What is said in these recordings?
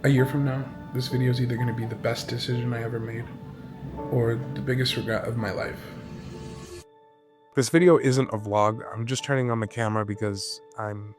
A year from now, this video is either going to be the best decision I ever made or the biggest regret of my life. This video isn't a vlog. I'm just turning on the camera because I'm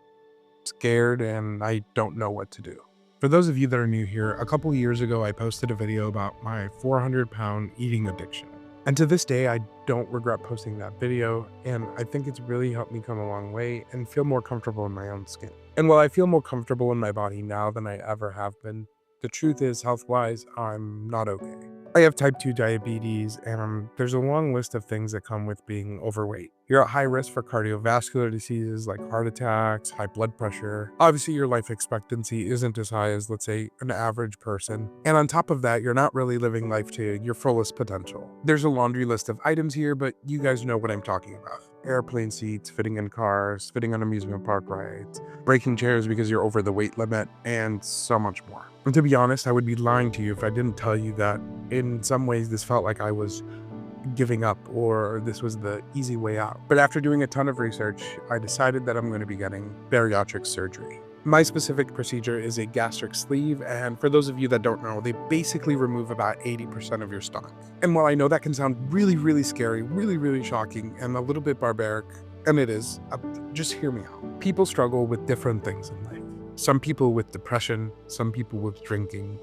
scared and I don't know what to do. For those of you that are new here, a couple years ago, I posted a video about my 400-pound eating addiction. And to this day, I don't regret posting that video, and I think it's really helped me come a long way and feel more comfortable in my own skin. And while I feel more comfortable in my body now than I ever have been, the truth is, health-wise, I'm not okay. I have type 2 diabetes, and there's a long list of things that come with being overweight. You're at high risk for cardiovascular diseases like heart attacks, high blood pressure. Obviously, your life expectancy isn't as high as, let's say, an average person. And on top of that, you're not really living life to your fullest potential. There's a laundry list of items here, but you guys know what I'm talking about. Airplane seats, fitting in cars, fitting on amusement park rides, breaking chairs because you're over the weight limit, and so much more. And to be honest, I would be lying to you if I didn't tell you that in some ways this felt like I was giving up or this was the easy way out. But after doing a ton of research, I decided that I'm going to be getting bariatric surgery. My specific procedure is a gastric sleeve, and for those of you that don't know, they basically remove about 80% of your stomach. And while I know that can sound really scary, really shocking, and a little bit barbaric, and it is, just hear me out. People struggle with different things in life. Some people with depression, some people with drinking,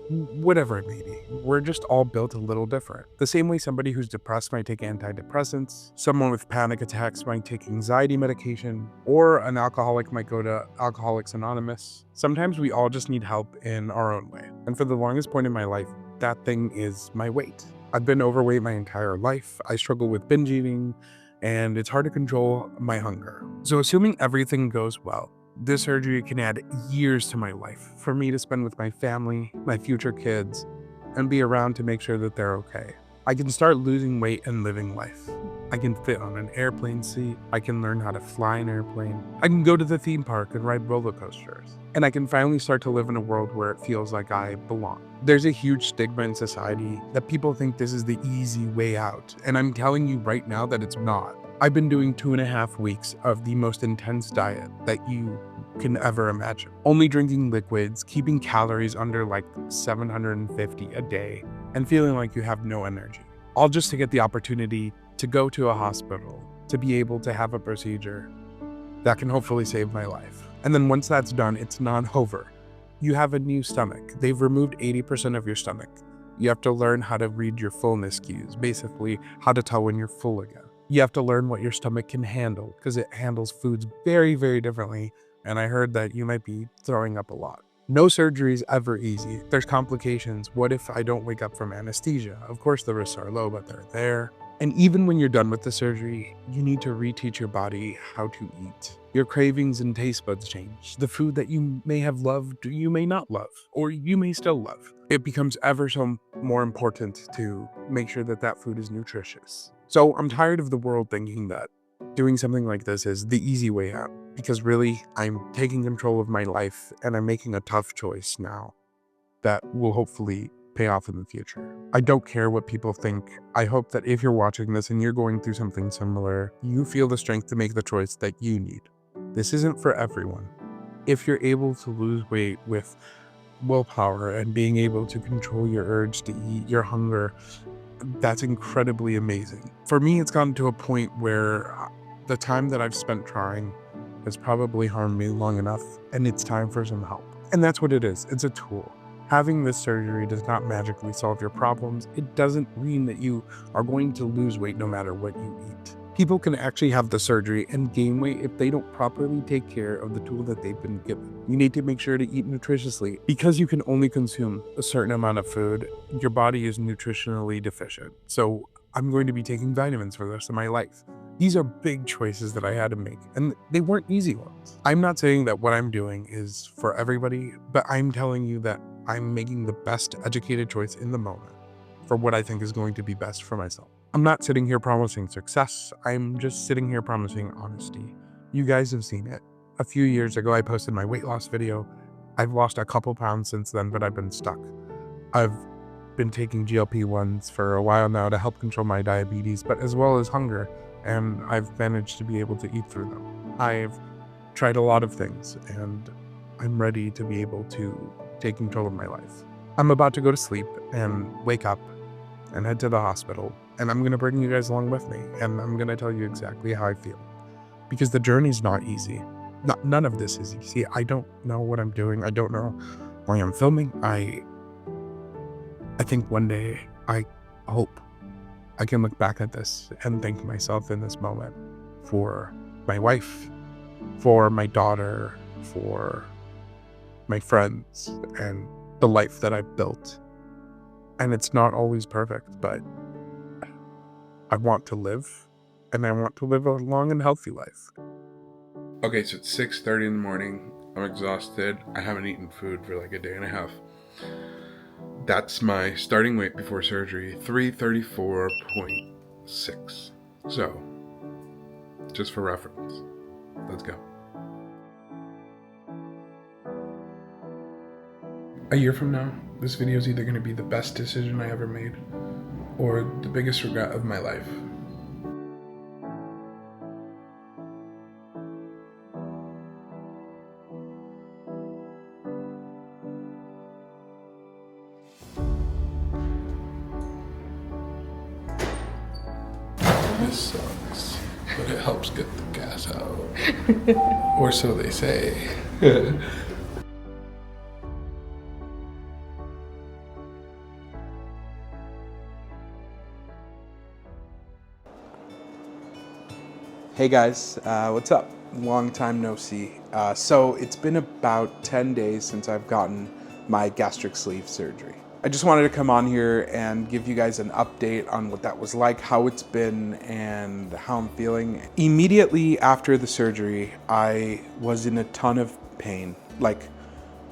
whatever it may be. We're just all built a little different. The same way somebody who's depressed might take antidepressants, someone with panic attacks might take anxiety medication, or an alcoholic might go to Alcoholics Anonymous. Sometimes we all just need help in our own way. And for the longest point in my life, that thing is my weight. I've been overweight my entire life. I struggle with binge eating, and it's hard to control my hunger. So assuming everything goes well, this surgery can add years to my life for me to spend with my family, my future kids, and be around to make sure that they're okay. I can start losing weight and living life. I can fit on an airplane seat. I can learn how to fly an airplane. I can go to the theme park and ride roller coasters. And I can finally start to live in a world where it feels like I belong. There's a huge stigma in society that people think this is the easy way out. And I'm telling you right now that it's not. I've been doing 2.5 weeks of the most intense diet that you can ever imagine. Only drinking liquids, keeping calories under like 750 a day, and feeling like you have no energy. All just to get the opportunity to go to a hospital, to be able to have a procedure that can hopefully save my life. And then once that's done, it's not over. You have a new stomach. They've removed 80% of your stomach. You have to learn how to read your fullness cues, basically how to tell when you're full again. You have to learn what your stomach can handle because it handles foods very differently. And I heard that you might be throwing up a lot. No surgery is ever easy. There's complications. What if I don't wake up from anesthesia? Of course, the risks are low, but they're there. And even when you're done with the surgery, you need to reteach your body how to eat. Your cravings and taste buds change. The food that you may have loved, you may not love, or you may still love. It becomes ever so more important to make sure that that food is nutritious. So I'm tired of the world thinking that doing something like this is the easy way out, because really, I'm taking control of my life and I'm making a tough choice now that will hopefully pay off in the future. I don't care what people think. I hope that if you're watching this and you're going through something similar, you feel the strength to make the choice that you need. This isn't for everyone. If you're able to lose weight with willpower and being able to control your urge to eat, your hunger, that's incredibly amazing. For me, it's gotten to a point where the time that I've spent trying has probably harmed me long enough, and it's time for some help. And that's what it is. It's a tool. Having this surgery does not magically solve your problems. It doesn't mean that you are going to lose weight no matter what you eat. People can actually have the surgery and gain weight if they don't properly take care of the tool that they've been given. You need to make sure to eat nutritiously. Because you can only consume a certain amount of food, your body is nutritionally deficient. So I'm going to be taking vitamins for the rest of my life. These are big choices that I had to make, and they weren't easy ones. I'm not saying that what I'm doing is for everybody, but I'm telling you that I'm making the best educated choice in the moment for what I think is going to be best for myself. I'm not sitting here promising success. I'm just sitting here promising honesty. You guys have seen it. A few years ago, I posted my weight loss video. I've lost a couple pounds since then, but I've been stuck. I've been taking GLP-1s for a while now to help control my diabetes, but as well as hunger, and I've managed to be able to eat through them. I've tried a lot of things, and I'm ready to be able to taking control of my life. I'm about to go to sleep and wake up and head to the hospital, and I'm going to bring you guys along with me, and I'm going to tell you exactly how I feel. Because the journey's not easy. None of this is easy. I don't know what I'm doing. I don't know why I'm filming. I think one day, I hope I can look back at this and thank myself in this moment for my wife, for my daughter, for my friends, and the life that I've built. And it's not always perfect, but I want to live, and I want to live a long and healthy life. Okay, so it's 6:30 in the morning. I'm exhausted. I haven't eaten food for like a day and a half. That's my starting weight before surgery, 334.6. So, just for reference, let's go. A year from now, this video is either going to be the best decision I ever made or the biggest regret of my life. This sucks, but it helps get the gas out. Or so they say. Hey guys, what's up? Long time no see. So it's been about 10 days since I've gotten my gastric sleeve surgery. I just wanted to come on here and give you guys an update on what that was like, how it's been, and how I'm feeling. Immediately after the surgery, I was in a ton of pain, like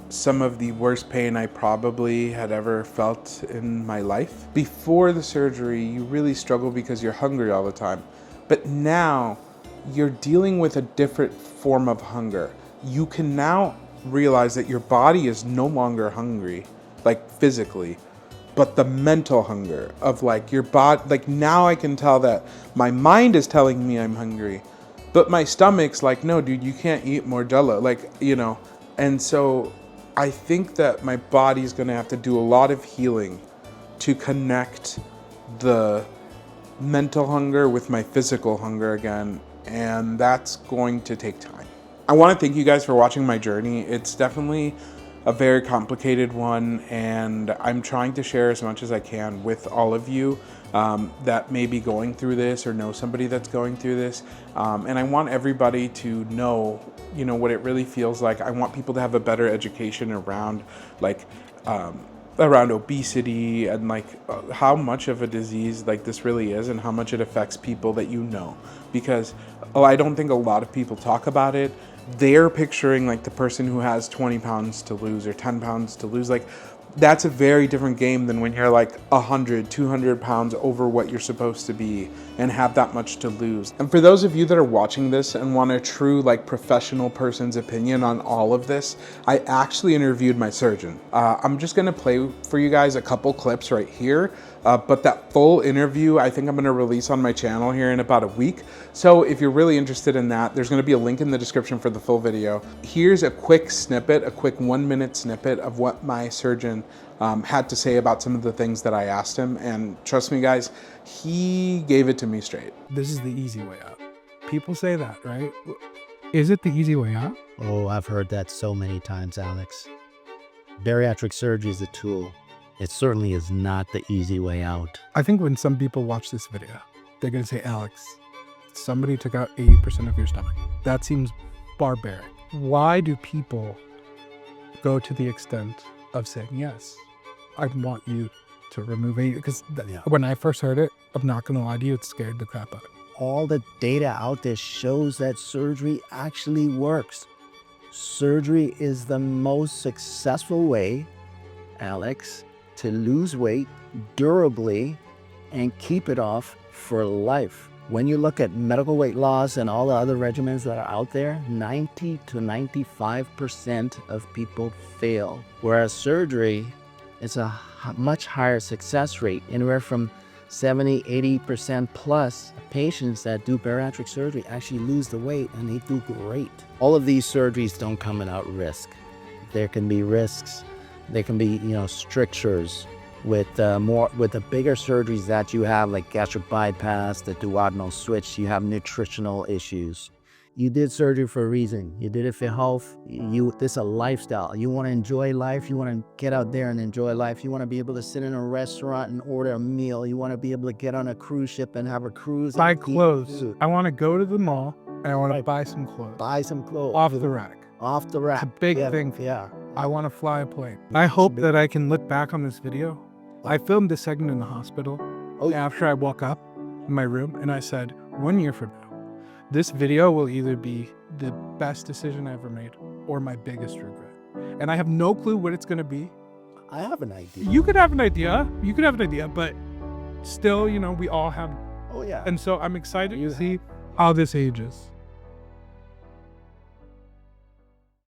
some of the worst pain I probably had ever felt in my life. Before the surgery, you really struggle because you're hungry all the time. But now, you're dealing with a different form of hunger. You can now realize that your body is no longer hungry, like physically, but the mental hunger of like your body. Like now I can tell that my mind is telling me I'm hungry, but my stomach's like, no, dude, you can't eat more Jell-O, like, you know. And so I think that my body's gonna have to do a lot of healing to connect the mental hunger with my physical hunger again, and that's going to take time. I want to thank you guys for watching my journey. It's definitely a very complicated one, and I'm trying to share as much as I can with all of you that may be going through this or know somebody that's going through this. And I want everybody to know, you know, what it really feels like. I want people to have a better education around like around obesity and like how much of a disease like this really is and how much it affects people that you know, because I don't think a lot of people talk about it. They're picturing like the person who has 20 pounds to lose or 10 pounds to lose. Like that's a very different game than when you're like 100, 200 pounds over what you're supposed to be and have that much to lose. And for those of you that are watching this and want a true like professional person's opinion on all of this, I actually interviewed my surgeon. I'm just gonna play for you guys a couple clips right here, but that full interview I think I'm gonna release on my channel here in about a week. So if you're really interested in that, there's gonna be a link in the description for the full video. Here's a quick snippet, a quick 1-minute snippet of what my surgeon had to say about some of the things that I asked him. And trust me guys, he gave it to me straight. This is the easy way out. People say that, right? Is it the easy way out? Oh, I've heard that so many times, Alex. Bariatric surgery is a tool. It certainly is not the easy way out. I think when some people watch this video, they're going to say, Alex, somebody took out 80% of your stomach. That seems barbaric. Why do people go to the extent of saying, yes, I want you to remove 80? Because when I first heard it, I'm not going to lie to you, it scared the crap out of me. All the data out there shows that surgery actually works. Surgery is the most successful way, Alex, to lose weight durably and keep it off for life. When you look at medical weight loss and all the other regimens that are out there, 90 to 95% of people fail. Whereas surgery is a much higher success rate, anywhere from 70, 80% plus patients that do bariatric surgery actually lose the weight and they do great. All of these surgeries don't come without risk. There can be risks They can be, you know, strictures with the bigger surgeries that you have, like gastric bypass, the duodenal switch. You have nutritional issues. You did surgery for a reason. You did it for health. This is a lifestyle. You want to enjoy life. You want to get out there and enjoy life. You want to be able to sit in a restaurant and order a meal. You want to be able to get on a cruise ship and have a cruise. Buy clothes. I want to go to the mall and I want to buy some clothes. Buy some clothes. Off the rack. Off the rack. It's a big thing. Yeah. I want to fly a plane. I hope that I can look back on this video. I filmed this segment in the hospital after I woke up in my room, and I said, 1 year from now, this video will either be the best decision I ever made or my biggest regret. And I have no clue what it's going to be. I have an idea. You could have an idea. You could have an idea, but still, you know, we all have. Oh, yeah. And so I'm excited to see how this ages.